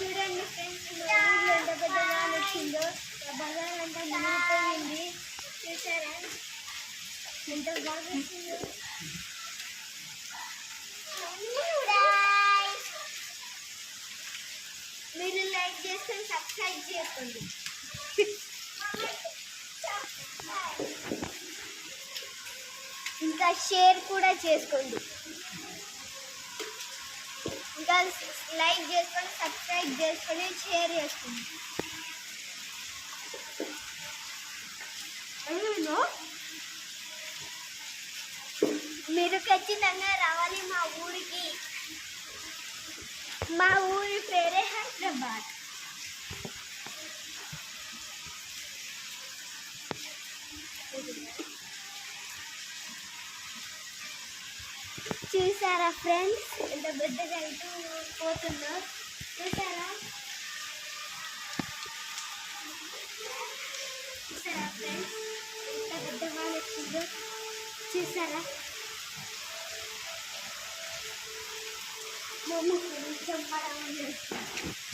చూడండి ఫ్రెండ్స్, మా ఊళ్ళో ఎంత పెద్ద వాన వచ్చిందో. బజార్ అంతా మునిగిపోయింది. చూసారా ఎంత బాగా వచ్చిందో. మీరు లైక్ చేసుకొని సబ్స్క్రైబ్ చేసుకోండి. ఇంకా షేర్ కూడా చేసుకోండి. ఇంకా లైక్ చేసుకొని సబ్స్క్రైబ్ చేసుకొని షేర్ చేసుకోండి. మీరు ఖచ్చితంగా రావాలి మా ఊరికి. మా ఊరి పేరే హైదరాబాద్. చూసారా ఫ్రెండ్స్ ఎంత పెద్దగా అయితే పోతుందో. చూసారా చూసారా ఫ్రెండ్స్ ఎంత పెద్ద వాళ్ళు వచ్చిందో. చూసారా కొంచెం